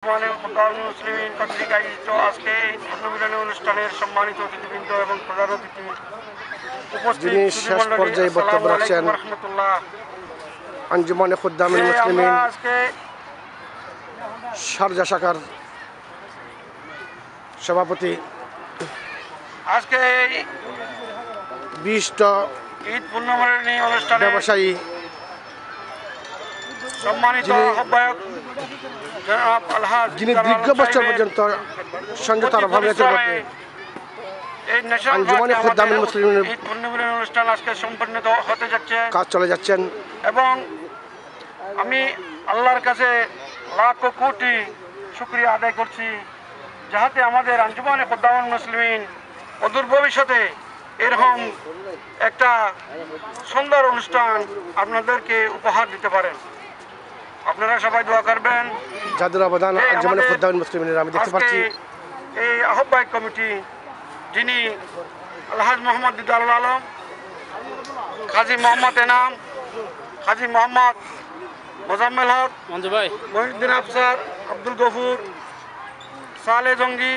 মুসলিমিন কর্তৃক আয়োজিত আজকে ধর্মবিরোধী অনুষ্ঠানের সম্মানিত অতিথিবৃন্দ এবং প্রধান অতিথি উপস্থিত শেষ পর্যায়ে বক্তব্য রাখছেন আঞ্জুমানে খুদ্দামুল মুসলিমিন শারজা শাখার সভাপতি আজকে বিশিষ্ট ঈদ পূর্ণিমানী অনুষ্ঠানে ব্যবসায়ী সম্মানিত আহ্বায়ক জনাব আলহাজ যিনি দীর্ঘ বছর পর্যন্ত সংযুক্ত আরব আমিরাতের মধ্যে আঞ্জুমানে খুদ্দামুল মুসলিমিনের ঈদ পূর্ণিমানী অনুষ্ঠান আজকে সম্পন্ন হতে যাচ্ছে, কাজ চলে যাচ্ছেন এবং আমি আল্লাহর কাছে লাখ কোটি শুকরিয়া আদায় করছি যাহাতে আমাদের আঞ্জুমানে খুদ্দামুল মুসলিমিন অদূর ভবিষ্যতে এরকম একটা সুন্দর অনুষ্ঠান আপনাদেরকে উপহার দিতে পারেন। আপনারা সবাই দোয়া করবেন। যাদের অবদান আঞ্জুমানে খুদ্দামুল মুসলিমিনের আমি দেখতে পাচ্ছি এই আহ্বায়ক কমিটি যিনি আলহাজ মোহাম্মদ দিদারুল আলম, কাজী মোহাম্মদ এনাম, কাজী মোহাম্মদ মোজাম্মেল হক, মহিউদ্দিন আফসার, আব্দুল গফুর, সালে জঙ্গি,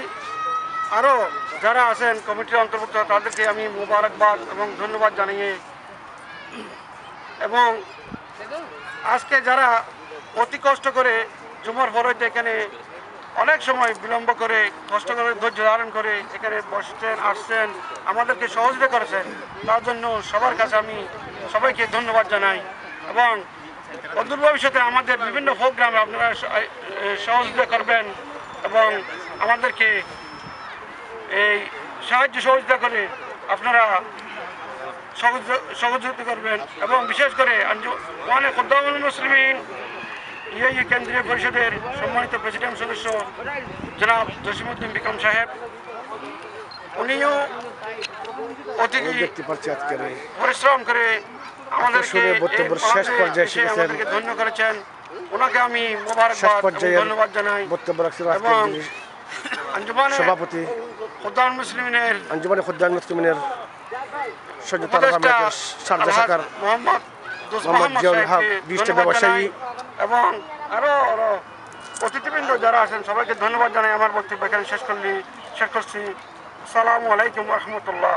আরও যারা আছেন কমিটির অন্তর্ভুক্ত তাদেরকে আমি মোবারকবাদ এবং ধন্যবাদ জানিয়ে, এবং আজকে যারা অতি কষ্ট করে জুমার ফরজে এখানে অনেক সময় বিলম্ব করে কষ্ট করে ধৈর্য ধারণ করে এখানে বসছেন, আসছেন, আমাদেরকে সহযোগিতা করেছেন, তার জন্য সবার কাছে আমি সবাইকে ধন্যবাদ জানাই। এবং অদূর ভবিষ্যতে আমাদের বিভিন্ন প্রোগ্রামে আপনারা সহযোগিতা করবেন এবং আমাদেরকে এই সাহায্য সহযোগিতা করে আপনারা সহযোগিতা করবেন। এবং বিশেষ করে আঞ্জুমানে খুদ্দামুল মুসলিমিন ইউএই কেন্দ্রীয় পরিষদের সম্মানিত প্রেসিডেন্ট সদস্য জনাব জসিমউদ্দিন বিক্রম সাহেব, উনিও অতি পরিশ্রম করে আমাদেরকে ধন্য করেছেন, ওনাকে আমি মোবারকবাদ ধন্যবাদ জানাই। এবং আঞ্জুমানে সভাপতি খুদ্দামুল মুসলিমিনের আঞ্জুমানে খুদ্দামুল মুসলিমিনের সংযুক্ত আরব আমিরাতের শারজা শাখার মোহাম্মদ বিশিষ্ট ব্যবসায়ী এবং আরো অতিথিবৃন্দ যারা আছেন সবাইকে ধন্যবাদ জানাই। আমার বক্তব্য এখানে শেষ করছি। আসসালামু আলাইকুম রহমতুল্লাহ।